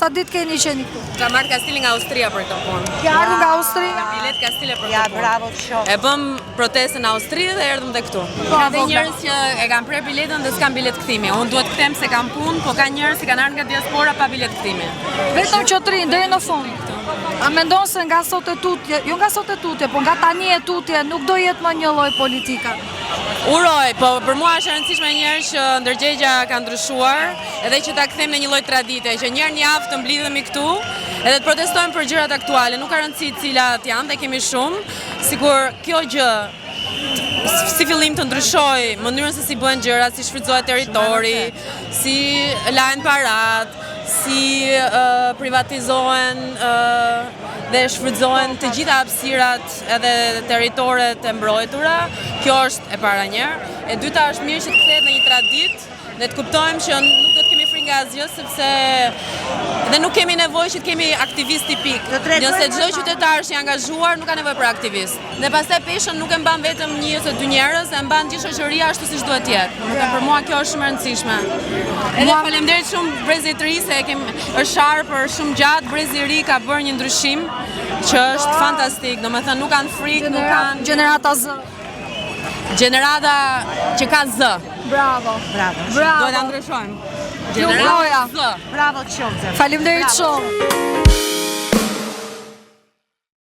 sa ditë keni qeni këtu? Ka marrë Kastili nga Austria për këtë punë. Ke ardhur nga Austria? Bilet Kastile për Ja, këtë punë. bravo të shoh. E bëm protestën në Austri dhe erdhëm dhe këtu. Ka dhe njerëz që e kanë prerë biletën dhe s'kan bilet kthimi. Unë duhet kthem se kam punë, po ka njerëz që kanë ardhur nga diaspora pa bilet kthimi. Vetëm qotrin deri në fund. A mendon se nga sot e tutje, jo nga sot e tutje, po nga tani e tutje nuk do jetë më një lloj politika? Uroj, po për mua është e rëndësishme njerëz që ndërgjegja ka ndryshuar, edhe që ta kthejmë në një lloj tradite, që një herë në javë të mblidhemi këtu, edhe të protestojmë për gjërat aktuale, nuk ka rëndësi cilat janë dhe kemi shumë, sikur kjo gjë si fillim të ndryshoj mënyrën se si bëhen gjërat, si shfrytëzohet territori, si lahen parat, si privatizohen dhe shfrytëzohen të gjitha hapësirat edhe territoret e mbrojtura. Kjo është e para njërë. E dyta është mirë që të kthehet në një traditë dhe të kuptojmë që nuk do të kemi frikë nga asgjë sepse dhe nuk kemi nevojë që të kemi aktivist tipik. Nëse çdo qytetar është i angazhuar nuk ka nevojë për aktivist. Dhe pastaj peshën nuk e mban vetëm një ose dy njerëz, e mban gjithë shoqëria ashtu siç duhet të jetë. Domethënë për mua kjo është shumë e rëndësishme. Edhe faleminderit shumë Brezit të ri se është sharë për shumë gjatë. Brezi i ri ka bërë një ndryshim që është fantastik. Domethënë nuk kanë frikë, nuk kanë Gjenerata Z. Gjenerata që ka Z. Bravo. Bravo. Bravo. Duhet ta ndryshojmë. Gjenerata Z. Bravo të shoh. Faleminderit shumë.